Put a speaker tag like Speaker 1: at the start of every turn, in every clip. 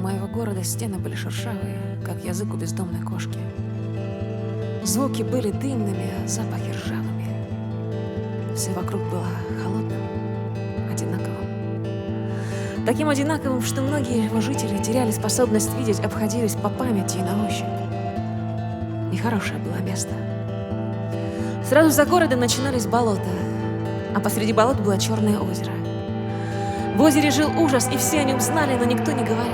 Speaker 1: моего города стены были шершавые, как язык у бездомной кошки. Звуки были дымными, а запахи ржавыми. Все вокруг было холодным, одинаковым. Таким одинаковым, что многие его жители теряли способность видеть, обходились по памяти и на ощупь. Нехорошее было место. Сразу за городом начинались болота, а посреди болот было черное озеро. В озере жил ужас, и все о нем знали, но никто не говорил.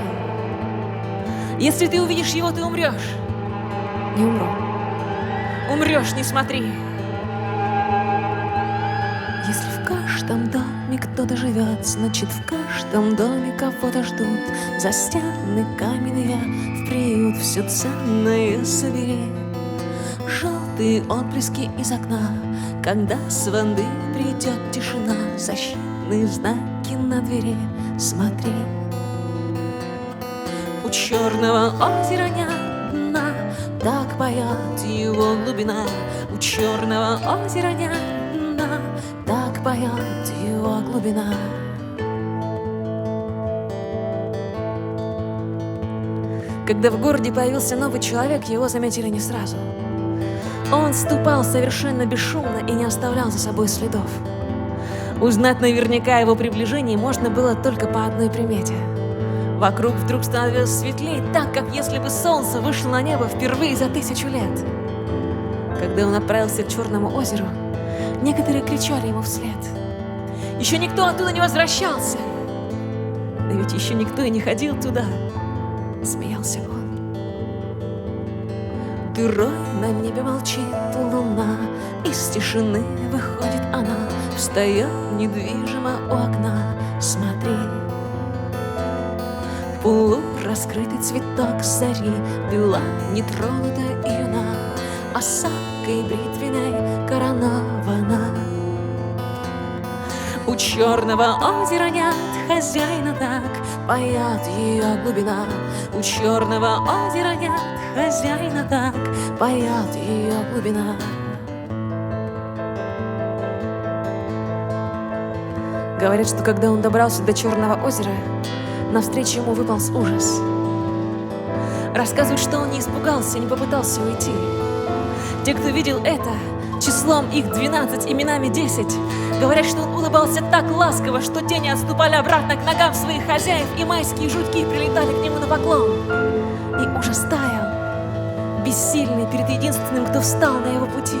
Speaker 1: Если ты увидишь его, ты умрешь. Не умру. Умрешь, не смотри. Если в каждом доме кто-то живет, значит, в каждом доме кого-то ждут. За стены каменные в приют все ценное собери. Желтые отблески из окна, когда с воды придет тишина. Защитные знаки на двери, смотри. У черного озера нет дна, так поет его глубина. У черного озера нет дна, так поет его глубина. Когда в городе появился новый человек, его заметили не сразу. Он ступал совершенно бесшумно и не оставлял за собой следов. Узнать наверняка о его приближении можно было только по одной примете. Вокруг вдруг становилось светлее, так, как если бы солнце вышло на небо впервые за 1000 лет. Когда он направился к Черному озеру, некоторые кричали ему вслед: «Еще никто оттуда не возвращался!» «Да ведь еще никто и не ходил туда!» — смеялся он. Дырой на небе молчит луна, из тишины выходит она, встает недвижимо у окна. Смотри, полураскрытый цветок зари, бела, нетронутая и юна, осанкой бритвенной коронована. У черного озера нет хозяина, так поет ее глубина. У черного озера нет хозяина, так поет ее глубина. Говорят, что когда он добрался до Черного озера, навстречу ему выполз ужас. Рассказывают, что он не испугался, не попытался уйти. Те, кто видел это, числом их 12, именами 10, говорят, что он улыбался так ласково, что тени отступали обратно к ногам своих хозяев, и майские жуки прилетали к нему на поклон. И ужас таял, бессильный перед единственным, кто встал на его пути,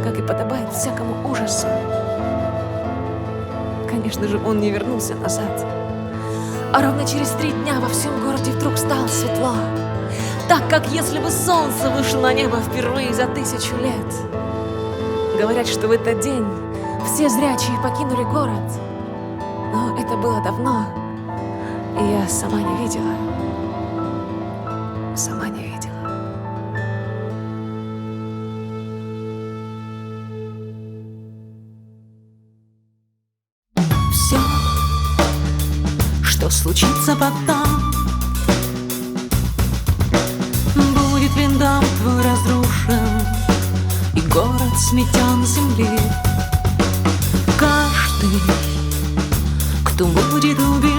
Speaker 1: как и подобает всякому ужасу. Конечно же, он не вернулся назад. А ровно через 3 дня во всем городе вдруг стало светло, так, как если бы солнце вышло на небо впервые за 1000 лет. Говорят, что в этот день все зрячие покинули город, но это было давно, и я сама не видела. Сама не видела.
Speaker 2: Все, что случится потом, будет ли дом твой разрушен и город сметен с земли. Каждый, кто будет убит,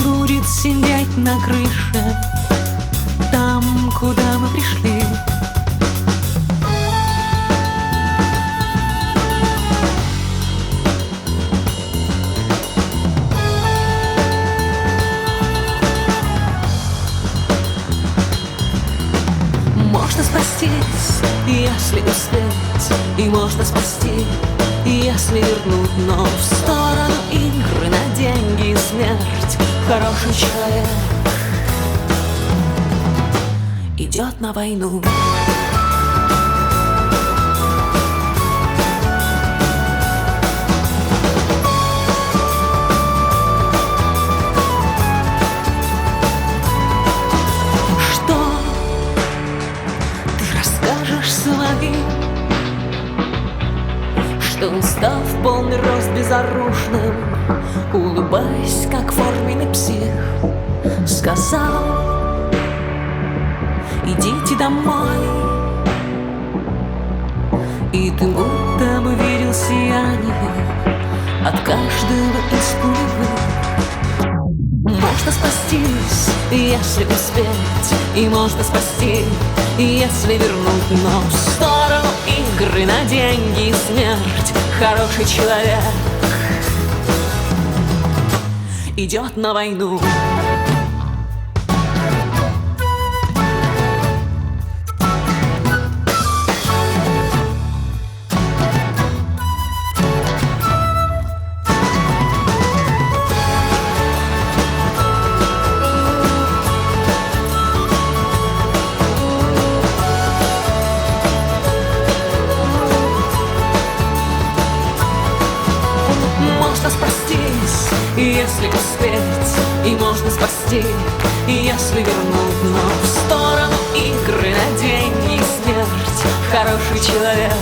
Speaker 2: будет сидеть на крыше там, куда мы пришли. Можно спастись, если успеть, и можно спасти, если вернуть, но в сторону игры на деньги и смерть хороший человек идет на войну. Что он, став в полный рост безоружным, улыбаясь, как форменный псих, сказал: идите домой. И ты будто бы видел сияние от каждого из пулевых. спастись, если успеть, и можно спасти, если вернуть, но в сторону игры на деньги и смерть хороший человек идет на войну. Можно спастись, если успеть, и можно спасти, если вернуть, но в сторону игры на деньги и смерть хороший человек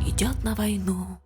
Speaker 2: идет на войну.